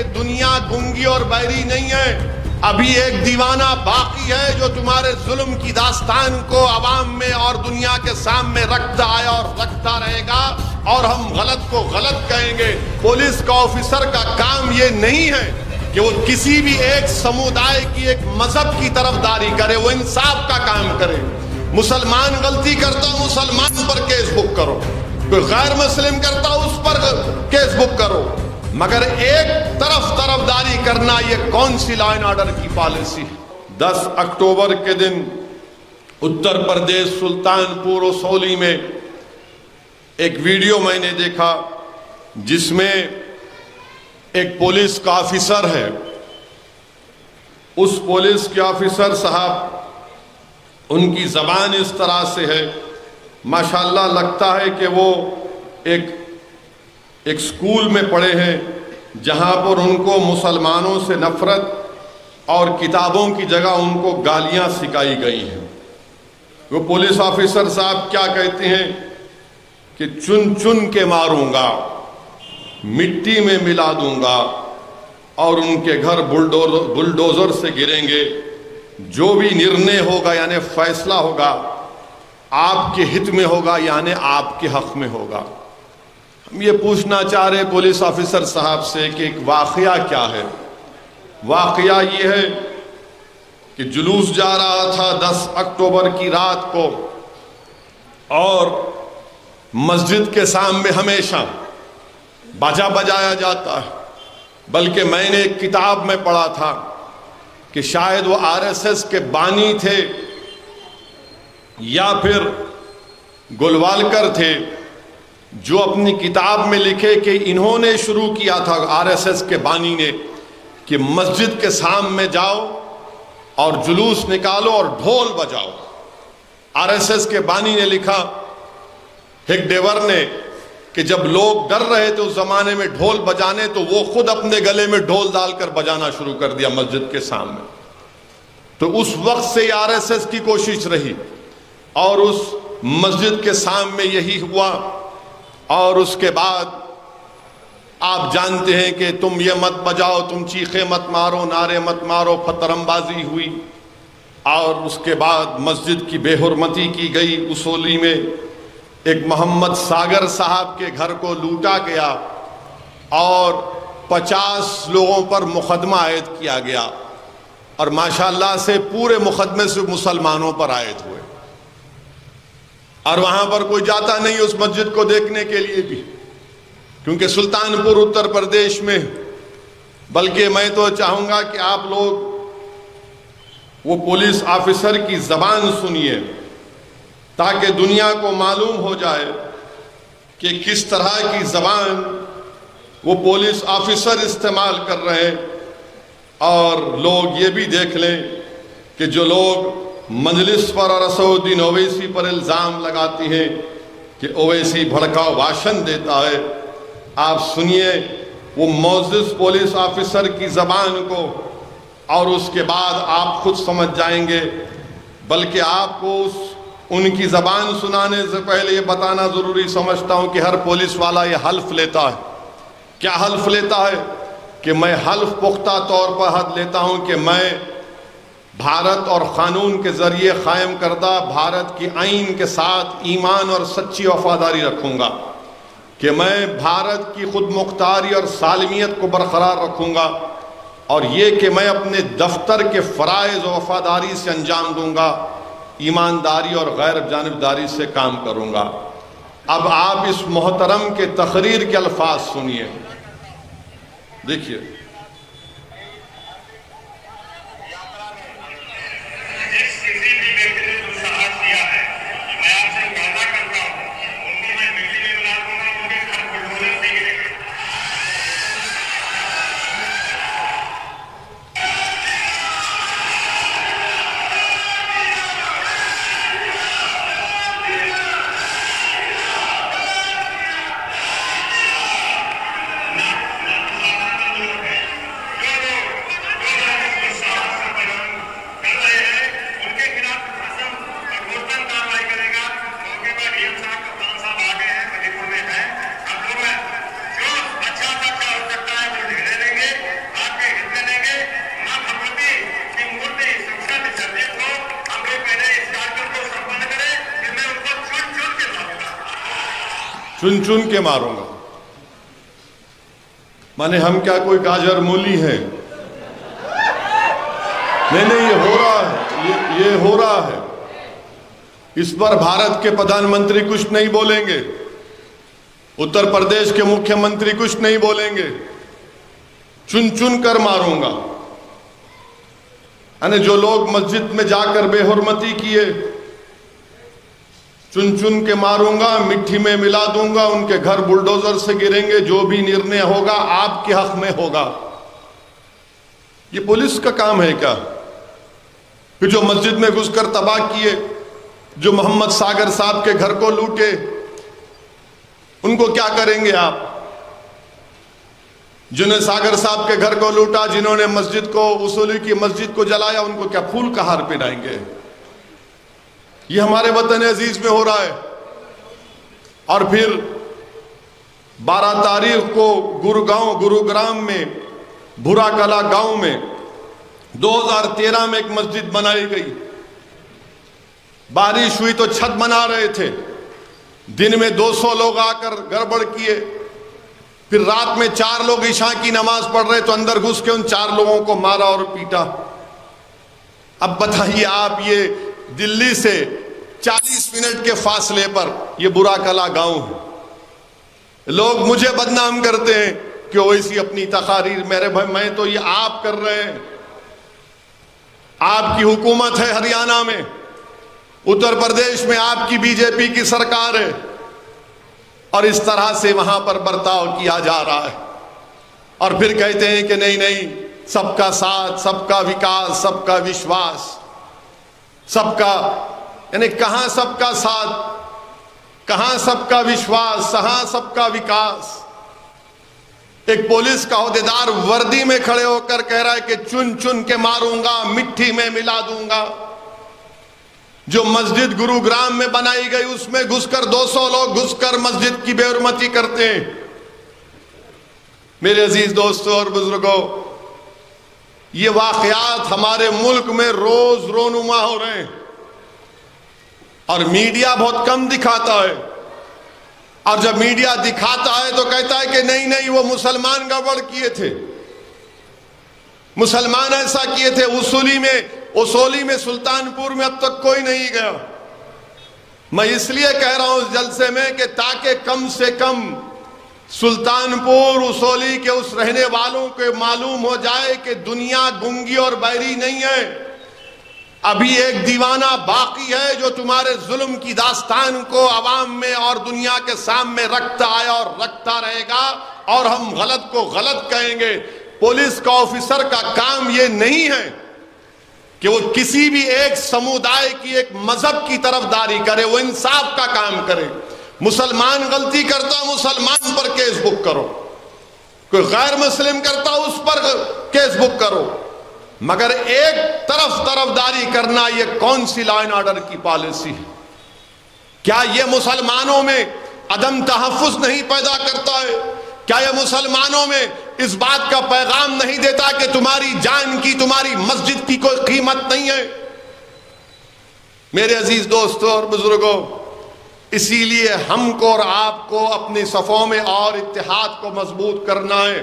कि दुनिया गूंगी और बहरी नहीं है। अभी एक दीवाना बाकी है जो तुम्हारे जुल्म की दास्तान को अवाम में और दुनिया के सामने रखता आया और रखता रहेगा, और हम गलत को गलत कहेंगे। पुलिस का ऑफिसर का काम ये नहीं है कि वो किसी भी एक समुदाय की, एक मजहब की तरफदारी करे, वो इंसाफ का काम करे। मुसलमान गलती करता, मुसलमान पर केस बुक करो, कोई गैर मुस्लिम करता उस पर केस बुक करो, मगर एक तरफदारी करना ये कौन सी लॉ एंड ऑर्डर की पॉलिसी है? 10 अक्टूबर के दिन उत्तर प्रदेश सुल्तानपुर ओसौली में एक वीडियो मैंने देखा जिसमें एक पुलिस का ऑफिसर है। उस पुलिस के ऑफिसर साहब, उनकी जबान इस तरह से है, माशाल्लाह लगता है कि वो एक स्कूल में पढ़े हैं जहां पर उनको मुसलमानों से नफरत और किताबों की जगह उनको गालियां सिखाई गई हैं। वो पुलिस ऑफिसर साहब क्या कहते हैं कि चुन चुन के मारूंगा, मिट्टी में मिला दूंगा और उनके घर बुलडोजर से गिरेंगे। जो भी निर्णय होगा यानी फैसला होगा आपके हित में होगा, यानी आपके हक में होगा। हम ये पूछना चाह रहे पुलिस ऑफिसर साहब से कि एक वाकया क्या है। वाकया ये है कि जुलूस जा रहा था 10 अक्टूबर की रात को, और मस्जिद के सामने हमेशा बाजा बजाया जाता है। बल्कि मैंने एक किताब में पढ़ा था कि शायद वो आरएसएस के बानी थे या फिर गोलवालकर थे, जो अपनी किताब में लिखे कि इन्होंने शुरू किया था, आरएसएस के बानी ने, कि मस्जिद के सामने जाओ और जुलूस निकालो और ढोल बजाओ। आरएसएस के बानी ने लिखा, हेगडेवर ने, कि जब लोग डर रहे थे उस जमाने में ढोल बजाने, तो वो खुद अपने गले में ढोल डालकर बजाना शुरू कर दिया मस्जिद के सामने। तो उस वक्त से आरएसएस की कोशिश रही और उस मस्जिद के सामने यही हुआ। और उसके बाद आप जानते हैं कि तुम ये मत बजाओ, तुम चीखे मत मारो, नारे मत मारो, फतरमबाजी हुई। और उसके बाद मस्जिद की बेहुरमती की गई। ओसौली में एक मोहम्मद सागर साहब के घर को लूटा गया और 50 लोगों पर मुकदमा आयद किया गया, और माशाल्लाह से पूरे मुकदमे से मुसलमानों पर आयद हुए। और वहां पर कोई जाता नहीं उस मस्जिद को देखने के लिए भी, क्योंकि सुल्तानपुर उत्तर प्रदेश में। बल्कि मैं तो चाहूंगा कि आप लोग वो पुलिस ऑफिसर की जबान सुनिए, ताकि दुनिया को मालूम हो जाए कि किस तरह की जबान वो पुलिस ऑफिसर इस्तेमाल कर रहे हैं। और लोग ये भी देख लें कि जो लोग मजलिस पर और असदुद्दीन ओवैसी पर इल्ज़ाम लगाती हैं कि ओवैसी भड़काऊ भाषण देता है, आप सुनिए वो मौजूद पुलिस ऑफिसर की ज़बान को, और उसके बाद आप खुद समझ जाएंगे। बल्कि आपको उनकी ज़बान सुनाने से पहले ये बताना ज़रूरी समझता हूँ कि हर पुलिस वाला ये हल्फ लेता है। क्या हल्फ लेता है? कि मैं हल्फ पुख्ता तौर पर हद लेता हूँ कि मैं भारत और क़ानून के ज़रिए क़ायम करदा भारत की आइन के साथ ईमान और सच्ची वफादारी रखूँगा, कि मैं भारत की खुद मुख्तारी और सालमियत को बरकरार रखूँगा, और ये कि मैं अपने दफ्तर के फ़राइज़ और वफादारी से अंजाम दूँगा, ईमानदारी और गैर जानिबदारी से काम करूँगा। अब आप इस मोहतरम के तकरीर के अल्फाज सुनिए, देखिए। चुन चुन के मारूंगा। माने हम क्या कोई गाजर मूली है? नहीं, ये हो रहा है, ये हो रहा है। इस पर भारत के प्रधानमंत्री कुछ नहीं बोलेंगे, उत्तर प्रदेश के मुख्यमंत्री कुछ नहीं बोलेंगे। चुन चुन कर मारूंगा। यानी जो लोग मस्जिद में जाकर बेहुरमती किए, चुन चुन के मारूंगा, मिट्टी में मिला दूंगा, उनके घर बुलडोजर से गिरेंगे। जो भी निर्णय होगा आपके हक में होगा। ये पुलिस का काम है क्या? कि जो मस्जिद में घुसकर तबाह किए, जो मोहम्मद सागर साहब के घर को लूटे, उनको क्या करेंगे आप? जिन्होंने सागर साहब के घर को लूटा, जिन्होंने मस्जिद को, उसूली की मस्जिद को जलाया, उनको क्या फूल का हार पहनाएंगे? ये हमारे वतन अजीज में हो रहा है। और फिर 12 तारीख को गुरुग्राम में भूरा कला गांव में 2013 में एक मस्जिद बनाई गई। बारिश हुई तो छत बना रहे थे, दिन में 200 लोग आकर गड़बड़ किए। फिर रात में 4 लोग ईशा की नमाज पढ़ रहे तो अंदर घुस के उन 4 लोगों को मारा और पीटा। अब बताइए आप, ये दिल्ली से 40 मिनट के फासले पर ये बुरा कला गांव है। लोग मुझे बदनाम करते हैं कि वैसी अपनी तकारीर। मेरे भाई, मैं तो ये आप कर रहे हैं। आपकी हुकूमत है हरियाणा में, उत्तर प्रदेश में आपकी बीजेपी की सरकार है, और इस तरह से वहां पर बर्ताव किया जा रहा है। और फिर कहते हैं कि नहीं नहीं, सबका साथ, सबका विकास, सबका विश्वास, सबका, यानी कहां सबका साथ, कहां सबका विश्वास, कहां सबका विकास। एक पुलिस का ओहदेदार वर्दी में खड़े होकर कह रहा है कि चुन चुन के मारूंगा, मिट्टी में मिला दूंगा। जो मस्जिद गुरुग्राम में बनाई गई, उसमें घुसकर 200 लोग घुसकर मस्जिद की बेहुरमती करते हैं। मेरे अजीज दोस्तों और बुजुर्गों, ये वाकयात हमारे मुल्क में रोज रोनुमा हो रहे हैं, और मीडिया बहुत कम दिखाता है। और जब मीडिया दिखाता है तो कहता है कि नहीं नहीं, वो मुसलमान गड़बड़ किए थे, मुसलमान ऐसा किए थे। उसोली में सुल्तानपुर में अब तक कोई नहीं गया। मैं इसलिए कह रहा हूं इस जलसे में कि ताकि कम से कम सुल्तानपुर उसोली के उस रहने वालों को मालूम हो जाए कि दुनिया गूंगी और बैरी नहीं है। अभी एक दीवाना बाकी है जो तुम्हारे जुल्म की दास्तान को अवाम में और दुनिया के सामने रखता आया और रखता रहेगा, और हम गलत को गलत कहेंगे। पुलिस का ऑफिसर का काम यह नहीं है कि वो किसी भी एक समुदाय की, एक मजहब की तरफदारी करे, वो इंसाफ का काम करे। मुसलमान गलती करता, मुसलमान पर केस बुक करो। कोई गैर मुस्लिम करता, उस पर केस बुक करो। मगर एक तरफदारी करना, ये कौन सी लॉ एंड ऑर्डर की पॉलिसी है? क्या ये मुसलमानों में अदम तहफ्फुज नहीं पैदा करता है? क्या ये मुसलमानों में इस बात का पैगाम नहीं देता कि तुम्हारी जान की, तुम्हारी मस्जिद की कोई कीमत नहीं है? मेरे अजीज दोस्तों और बुजुर्गों, इसीलिए हमको और आपको अपनी सफों में और इत्तेहाद को मजबूत करना है।